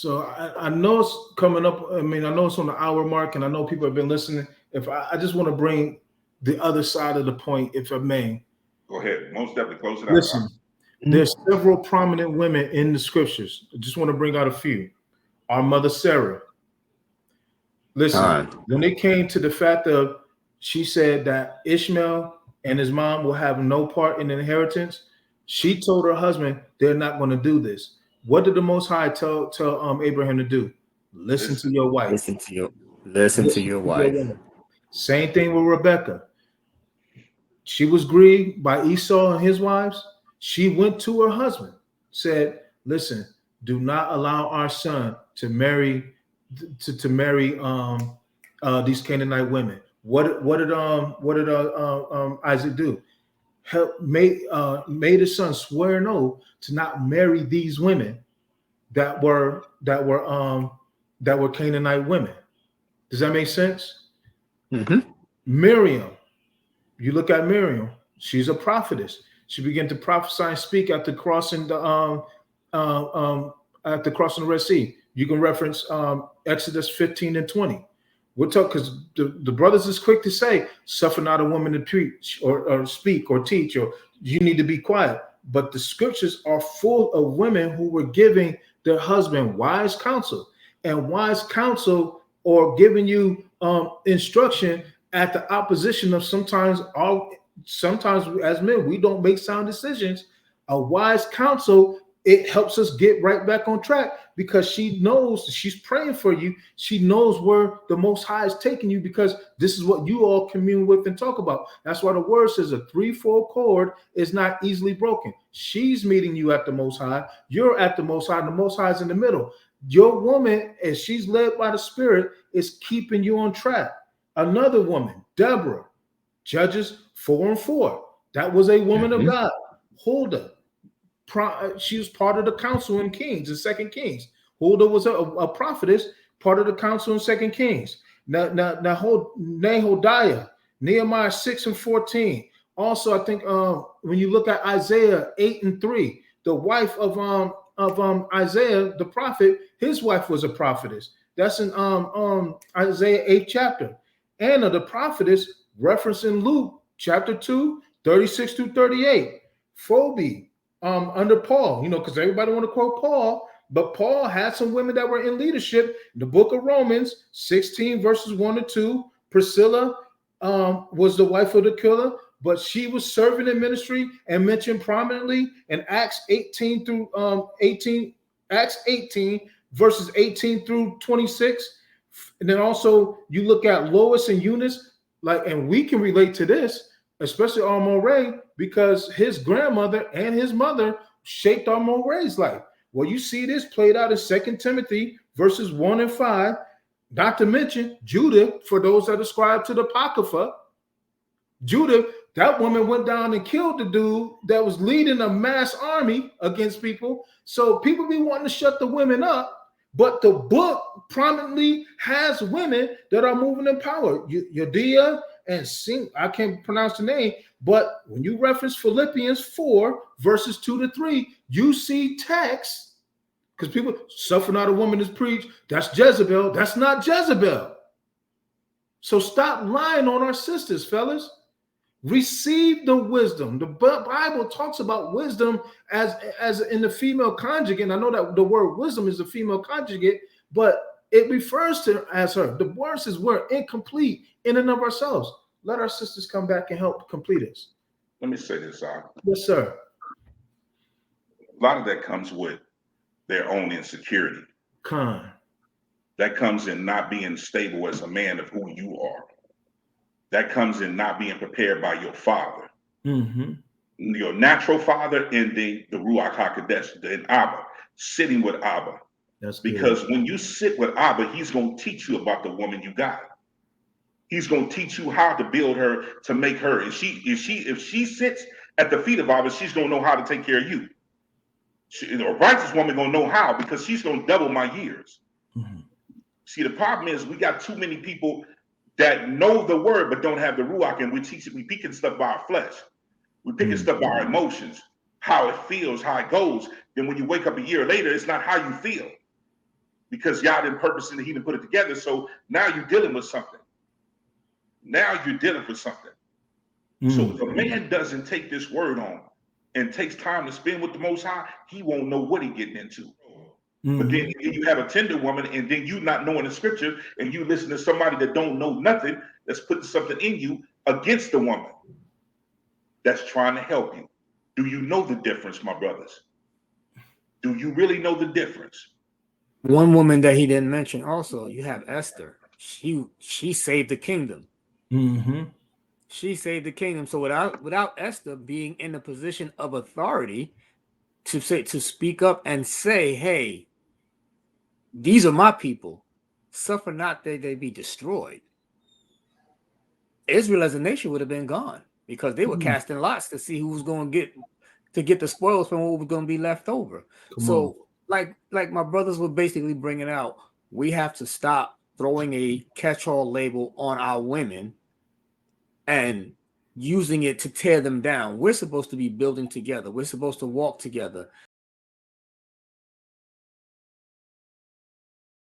So I know it's coming up. I mean, I know it's on the hour mark, and I know people have been listening. If I just want to bring the other side of the point, if I may. Go ahead. Most definitely close it out. Listen, there's several prominent women in the scriptures. I just want to bring out a few. Our mother Sarah. Listen, when it came to the fact of, she said that Ishmael and his mom will have no part in the inheritance. She told her husband they're not going to do this. What did the Most High tell Abraham to do? Listen to your wife. Listen to your wife. Same thing with Rebecca. She was grieved by Esau and his wives. She went to her husband, said, "Listen, do not allow our son to marry these Canaanite women." What did Isaac do? Made his son swear an oath to not marry these women that were Canaanite women. Does that make sense? Mm-hmm. Miriam, you look at Miriam, she's a prophetess. She began to prophesy and speak after crossing the Red Sea. You can reference Exodus 15 and 20. We're talking because the brothers is quick to say, "Suffer not a woman to preach or speak or teach," or "you need to be quiet." But the scriptures are full of women who were giving their husband wise counsel, and wise counsel or giving you instruction at the opposition of sometimes as men we don't make sound decisions. A wise counsel, it helps us get right back on track because she knows she's praying for you. She knows where the Most High is taking you because this is what you all commune with and talk about. That's why the word says a threefold cord is not easily broken. She's meeting you at the Most High. You're at the Most High, and the Most High is in the middle. Your woman, as she's led by the Spirit, is keeping you on track. Another woman, Deborah, Judges 4 and 4. That was a woman of God. Huldah. She was part of the council in Kings and Second Kings. Huldah was a prophetess, part of the council in Second Kings. Nehodiah, Nehemiah 6 and 14. Also, I think when you look at Isaiah 8 and 3, the wife of Isaiah the prophet, his wife was a prophetess. That's in Isaiah 8th chapter. Anna the prophetess, referenced in Luke chapter 2, 36 through 38. Phoebe, under Paul, because everybody want to quote Paul, but Paul had some women that were in leadership. The book of Romans 16 verses 1 to 2. Priscilla was the wife of the killer, but she was serving in ministry and mentioned prominently in Acts 18 verses 18 through 26. And then also you look at Lois and Eunice, and we can relate to this, especially Moray, because his grandmother and his mother shaped Moray's life. Well, you see this played out in 2 Timothy verses 1 and 5, not to mention Judah, for those that ascribe to the Apocrypha. Judah, that woman went down and killed the dude that was leading a mass army against people. So people be wanting to shut the women up, but the book prominently has women that are moving in power. Yediah and I can't pronounce the name, but when you reference Philippians 4 verses 2 to 3, you see text, because people suffer not a woman is preached. That's Jezebel. That's not Jezebel. So stop lying on our sisters, fellas. Receive the wisdom. The Bible talks about wisdom as in the female conjugate. And I know that the word wisdom is the female conjugate, but it refers to as her. The word says we're incomplete in and of ourselves. Let our sisters come back and help complete us. Let me say this, Al. Yes, sir. A lot of that comes with their own insecurity. That comes in not being stable as a man of who you are. That comes in not being prepared by your father. Mm-hmm. Your natural father and the Ruach HaKodesh, and Abba, sitting with Abba. That's because good. When you sit with Abba, he's going to teach you about the woman you got. He's going to teach you how to build her, to make her. If she sits at the feet of Abba, she's going to know how to take care of you. A righteous woman going to know how, because she's going to double my years. Mm-hmm. See, the problem is we got too many people that know the word but don't have the Ruach, and we picking stuff by our flesh. We picking stuff by our emotions, how it feels, how it goes. Then when you wake up a year later, it's not how you feel. because y'all didn't purpose and he didn't put it together. So now you're dealing with something. Now you're dealing with something. So if a man doesn't take this word on and takes time to spend with the Most High, he won't know what he's getting into. But then you have a tender woman, and then you not knowing the scripture, and you listen to somebody that don't know nothing, that's putting something in you against the woman that's trying to help you. Do you know the difference, my brothers? Do you really know the difference? One woman that he didn't mention also, you have Esther. She saved the kingdom. She saved the kingdom. So without Esther being in a position of authority to speak up and say, hey, these are my people, suffer not that they be destroyed, Israel as a nation would have been gone, because they were casting lots to see who was going to get the spoils from what was going to be left over. Like my brothers were basically bringing out, we have to stop throwing a catch-all label on our women and using it to tear them down. We're supposed to be building together. We're supposed to walk together.